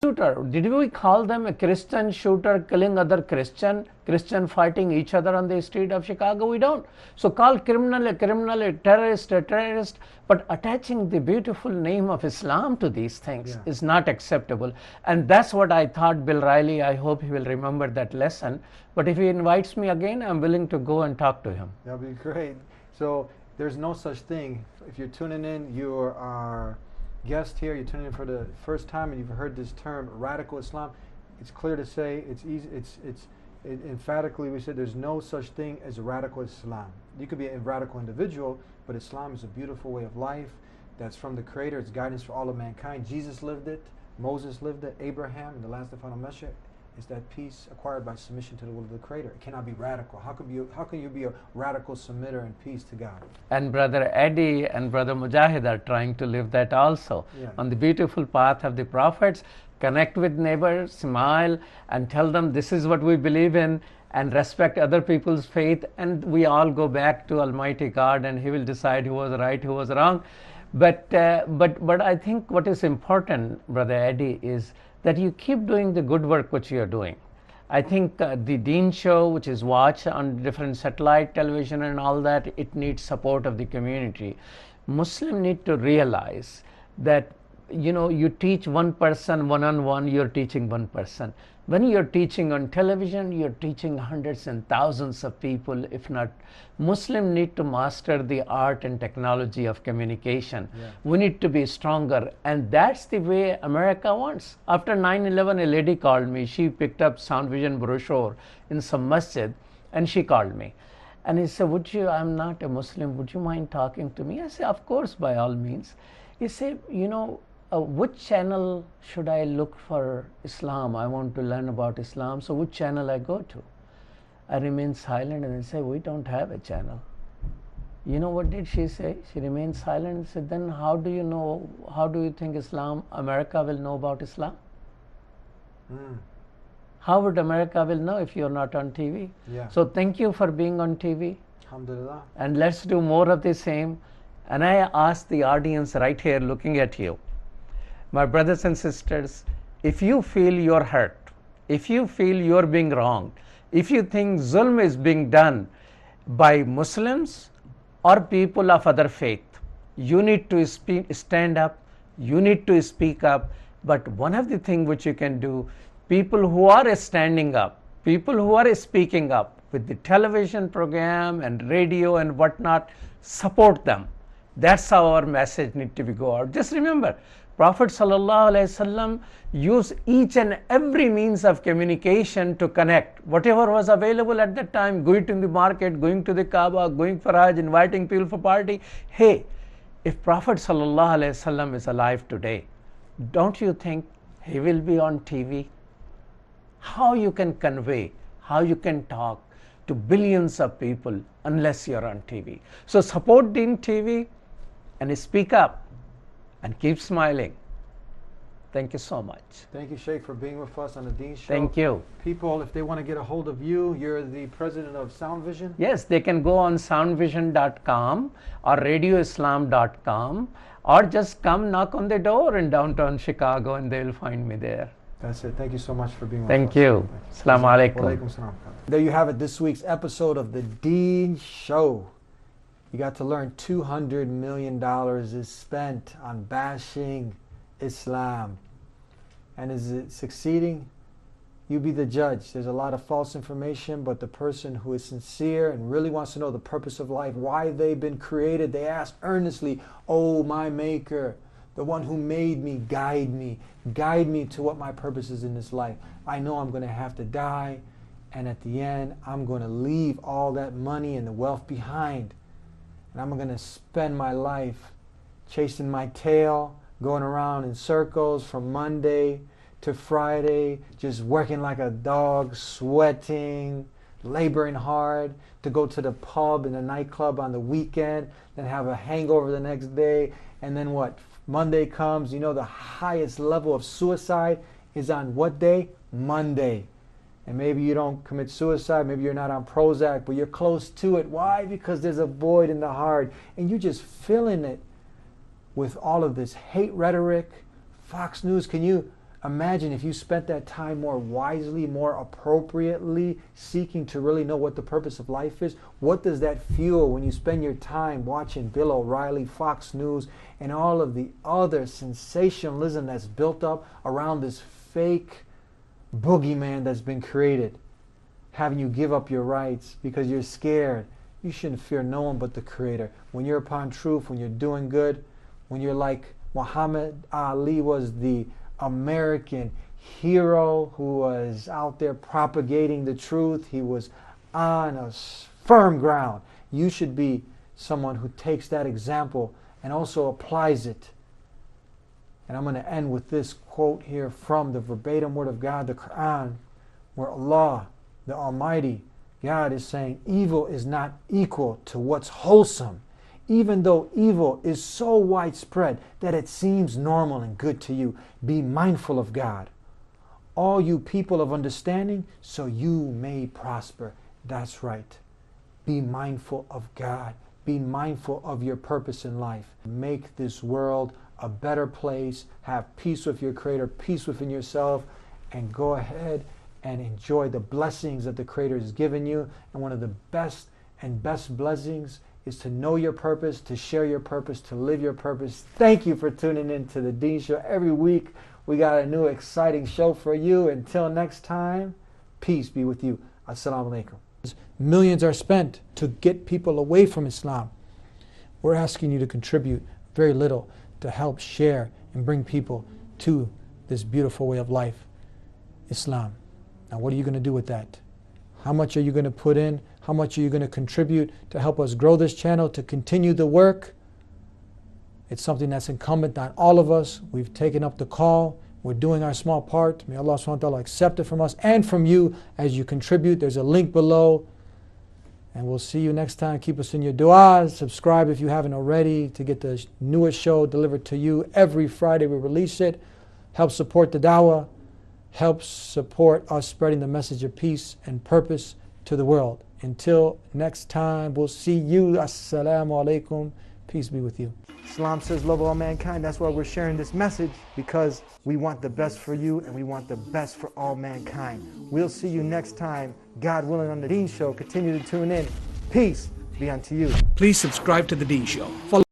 shooter. Did we call them a Christian shooter killing other Christian fighting each other on the street of Chicago? We don't. So call criminal, a terrorist, but attaching the beautiful name of Islam to these things is not acceptable. And that's what I thought Bill Riley, I hope he will remember that lesson. But if he invites me again, I'm willing to go and talk to him. That'll be great. So there's no such thing. If you're tuning in, you are our guest here, you're tuning in for the first time and you've heard this term radical Islam, it's clear to say, it's easy, emphatically we said there's no such thing as a radical Islam. You could be a radical individual, but Islam is a beautiful way of life that's from the Creator. It's guidance for all of mankind. Jesus lived it, Moses lived it, Abraham, and the last and final message is that peace acquired by submission to the will of the Creator. It cannot be radical. How can you be a radical submitter in peace to God? And Brother Edie and Brother Mujahid are trying to live that also. On the beautiful path of the prophets, connect with neighbors, smile, and tell them this is what we believe in, and respect other people's faith, and we all go back to Almighty God, and He will decide who was right, who was wrong. But I think what is important, Brother Edie, is that you keep doing the good work which you are doing. I think the Deen Show, which is watched on different satellite television and all that, it needs support of the community. Muslims need to realize that, you know, you teach one person one-on-one, you're teaching one person. When you're teaching on television, you're teaching hundreds and thousands of people, if not. Muslims need to master the art and technology of communication. We need to be stronger, and that's the way America wants. After 9/11, a lady called me. She picked up Sound Vision brochure in some masjid, and she called me. And he said, I'm not a Muslim, would you mind talking to me? I said, of course, by all means. He said, you know, which channel should I look for Islam? I want to learn about Islam, so which channel I go to? I remained silent and I said, we don't have a channel. You know what did she say? She remained silent and said, then how do you think America will know about Islam? How would America will know if you're not on TV? So thank you for being on TV. Alhamdulillah. And let's do more of the same. And I ask the audience right here looking at you, my brothers and sisters, if you feel you're hurt, if you feel you're being wronged, if you think zulm is being done by Muslims or people of other faith, you need to stand up, you need to speak up. But one of the things which you can do, people who are standing up, people who are speaking up with the television program and radio and whatnot, support them. That's how our message needs to be go out. Just remember, Prophet ﷺ used each and every means of communication to connect. Whatever was available at that time, going to the market, going to the Kaaba, going for Hajj, inviting people for party. Hey, if Prophet ﷺ is alive today, don't you think he will be on TV? How you can convey, how you can talk to billions of people unless you're on TV? So support Deen TV and speak up. And keep smiling. Thank you so much. Thank you, Sheikh, for being with us on the Deen Show. Thank you. People, if they want to get a hold of you, you're the president of Sound Vision? Yes, they can go on soundvision.com or radioislam.com, or just come knock on the door in downtown Chicago and they will find me there. That's it. Thank you so much for being with us. Thank you. Assalamu alaikum. There you have it, this week's episode of the Deen Show. You got to learn $200 million is spent on bashing Islam. And is it succeeding? You be the judge. There's a lot of false information, but the person who is sincere and really wants to know the purpose of life, why they've been created, they ask earnestly, oh, my Maker, the one who made me, guide me to what my purpose is in this life. I know I'm going to have to die, and at the end, I'm going to leave all that money and the wealth behind. And I'm going to spend my life chasing my tail, going around in circles from Monday to Friday, just working like a dog, sweating, laboring hard, to go to the pub and the nightclub on the weekend, then have a hangover the next day, and then what? Monday comes, you know the highest level of suicide is on what day? Monday. And maybe you don't commit suicide, maybe you're not on Prozac, but you're close to it. Why? Because there's a void in the heart, and you're just filling it with all of this hate rhetoric. Fox News, can you Imagine if you spent that time more wisely, more appropriately, seeking to really know what the purpose of life is. What does that fuel when you spend your time watching Bill O'Reilly, Fox News, and all of the other sensationalism that's built up around this fake boogeyman that's been created, having you give up your rights because you're scared? You shouldn't fear no one but the Creator. When you're upon truth, when you're doing good, when you're like Muhammad Ali was, the American hero who was out there propagating the truth, he was on a firm ground. You should be someone who takes that example and also applies it. And I'm going to end with this quote here from the verbatim word of God, the Quran, where Allah, the Almighty God, is saying, evil is not equal to what's wholesome. Even though evil is so widespread that it seems normal and good to you, be mindful of God. All you people of understanding, so you may prosper. That's right. Be mindful of God. Be mindful of your purpose in life. Make this world a better place. Have peace with your Creator, peace within yourself, and go ahead and enjoy the blessings that the Creator has given you. And one of the best blessings is to know your purpose, to share your purpose, to live your purpose. Thank you for tuning in to the Deen Show. Every week we got a new exciting show for you. Until next time, peace be with you. Assalamu alaikum. Millions are spent to get people away from Islam. We're asking you to contribute very little to help share and bring people to this beautiful way of life, Islam. Now, what are you going to do with that? How much are you going to put in? How much are you going to contribute to help us grow this channel, to continue the work? It's something that's incumbent on all of us. We've taken up the call. We're doing our small part. May Allah subhanahu wa ta'ala accept it from us and from you as you contribute. There's a link below. And we'll see you next time. Keep us in your du'as. Subscribe if you haven't already to get the newest show delivered to you. Every Friday we release it. Help support the dawah. Help support us spreading the message of peace and purpose to the world. Until next time, we'll see you. Assalamu alaikum. Peace be with you. Islam says love all mankind. That's why we're sharing this message, because we want the best for you and we want the best for all mankind. We'll see you next time, God willing, on the Deen Show. Continue to tune in. Peace be unto you. Please subscribe to the Deen Show. Follow